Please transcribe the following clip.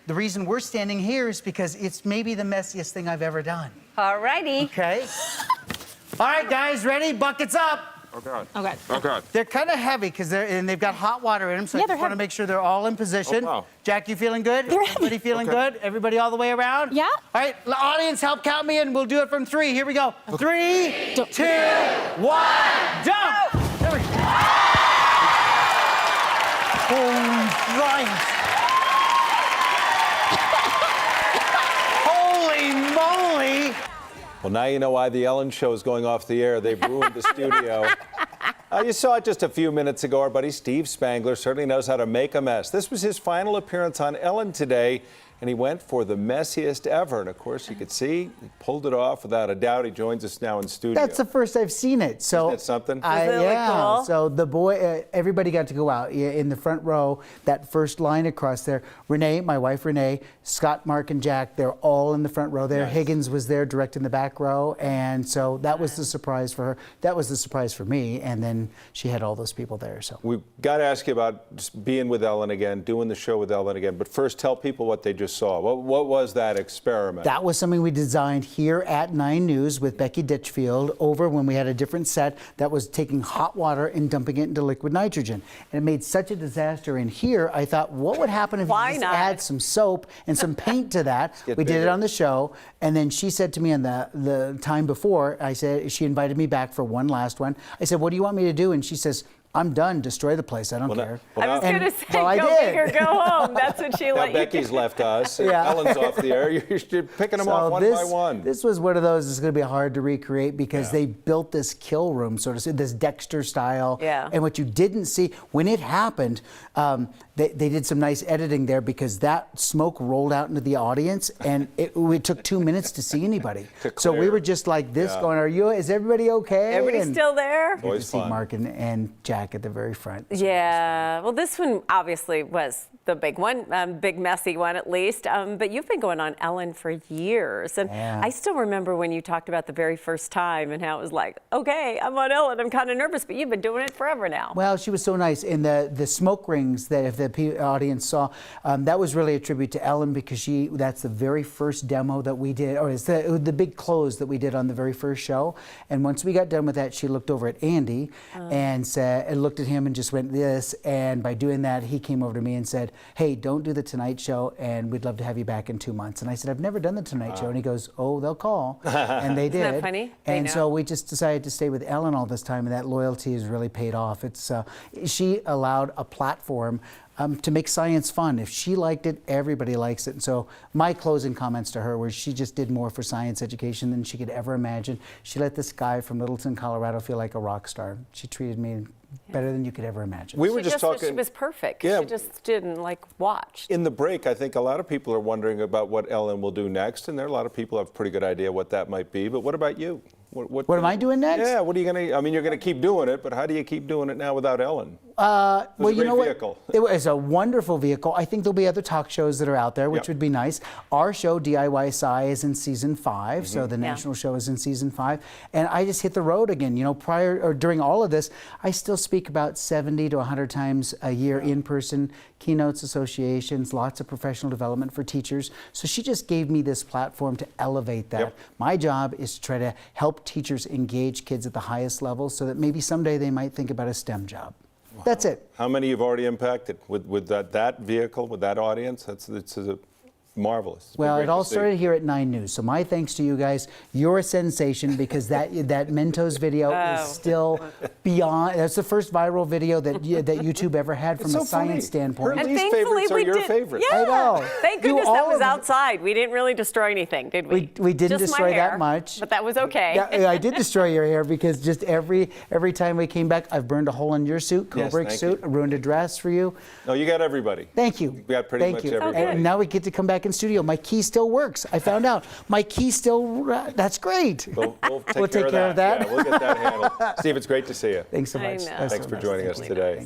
The reason we're standing here is because it's maybe the messiest thing I've ever done. All righty. Okay? All right, guys, ready? Buckets up. Oh, God. Okay. Oh, God. They're kind of heavy because they've got hot water in them, so Yeah, I they're just want to heavy. make sure they're all in position. Oh, wow. Jack, you feeling good? They're Everybody feeling Okay. good? Everybody all the way around? Yeah. All right, audience, help count me in. We'll do it from 3. Here we go. 3, 2, 1, jump! There we go. Holy Christ! Holy moly! Well, now you know why the Ellen Show is going off the air. They've ruined the studio. You saw it just a few minutes ago. Our buddy Steve Spangler certainly knows how to make a mess. This was his final appearance on Ellen today, and he went for the messiest ever. And of course, you could see he pulled it off without a doubt. He joins us now in studio. That's the first I've seen it. So Isn't that something? Yeah. cool? So the boy, everybody got to go out in the front row. That first line across there. Renee, my wife Renee, Scott, Mark, and Jack. They're all in the front row there. Nice. Higgins was there, directing the back row, and so that was the surprise for her. That was the surprise for me. And then she had all those people there. So We've got to ask you about just being with Ellen again, doing the show with Ellen again. But first, tell people what they just saw. What was that experiment? that was something we designed here at 9 News with Becky Ditchfield over when we had a different set that was taking hot water and dumping it into liquid nitrogen. And it made such a disaster in here, I thought, what would happen if Why you just not? add some soap and some paint to that? Get We did it bigger. on the show, and then she said to me on the time before, I said, she invited me back for one last one. I said, what do you want me to do? And she says, I'm done, destroy the place, I don't Well, now- care. well, I was now- going to say, well, I go did. big or go home. That's what she Now let you Becky's do. left us. Yeah. Ellen's off the air. You're picking them off one by one. This was one of those that's going to be hard to recreate because they built this kill room, so to say, this Dexter style. Yeah. And what you didn't see, when it happened, they did some nice editing there because that smoke rolled out into the audience and it took 2 minutes to see anybody. To So we clear. were just like this Yeah. going, is everybody okay? Everybody's And still there? good to Always see fun. Mark and Jack at the very front. Yeah, well, this one obviously was the big one, big messy one at least. But you've been going on Ellen for years, and Yeah. I still remember when you talked about the very first time and how it was like, okay, I'm on Ellen, I'm kind of nervous, but you've been doing it forever now. Well, she was so nice. And the smoke rings that if the audience saw, that was really a tribute to Ellen because that's the very first demo that we did, or it's the big close that we did on the very first show. And once we got done with that, she looked over at Andy and looked at him and just went this. And by doing that, he came over to me and said, hey, don't do the Tonight Show, and we'd love to have you back in 2 months. And I said, I've never done the Tonight Show. And he goes, oh, they'll call. And they did. Isn't that funny? They And know. so we just decided to stay with Ellen all this time, and that loyalty has really paid off. She allowed a platform to make science fun. If she liked it, everybody likes it. And so my closing comments to her were she just did more for science education than she could ever imagine. She let this guy from Littleton, Colorado feel like a rock star. She treated me better than you could ever imagine. We were She just talking. She was perfect. Yeah. She just didn't watch. In the break, I think a lot of people are wondering about what Ellen will do next, and there are a lot of people who have a pretty good idea what that might be. But what about you? What am I doing next? Yeah, what are you going to, I mean, you're going to keep doing it, but how do you keep doing it now without Ellen? Well, a you great know what? vehicle. It was a wonderful vehicle. I think there'll be other talk shows that are out there, which Yep. would be nice. Our show, DIY Sci, is in season 5, so the Yeah. national show is in season 5. And I just hit the road again. You know, during all of this, I still speak about 70 to 100 times a year in person, keynotes, associations, lots of professional development for teachers. So she just gave me this platform to elevate that. Yep. My job is to try to help teachers engage kids at the highest level so that maybe someday they might think about a STEM job. That's it. How many you've already impacted with that vehicle, with that audience? It's marvelous. It's been Well, great it to all see. started here at 9 News. So my thanks to you guys. You're a sensation because that Mentos video is still beyond. That's the first viral video that YouTube ever had from It's a so funny. science standpoint. Her And least thankfully favorites are we your did. favorites. Yeah. I know. Thank Do goodness all that was of them. outside. We didn't really destroy anything, did we? We didn't Just my destroy hair, that much. But that was okay. Yeah, I did destroy your hair because just every time we came back, I've burned a hole in your suit, Yes, Kubrick's thank suit, you. I ruined a dress for you. No, you got everybody. Thank you. You got pretty Thank much you. everybody. And now we get to come back in studio. My key still works. I found out. My key still, that's great. We'll take We'll take care of that. Yeah, we'll get that handled. Steve, it's great to see you. Thanks so I much. know. That's Thanks so for nice. joining us Thank you. today.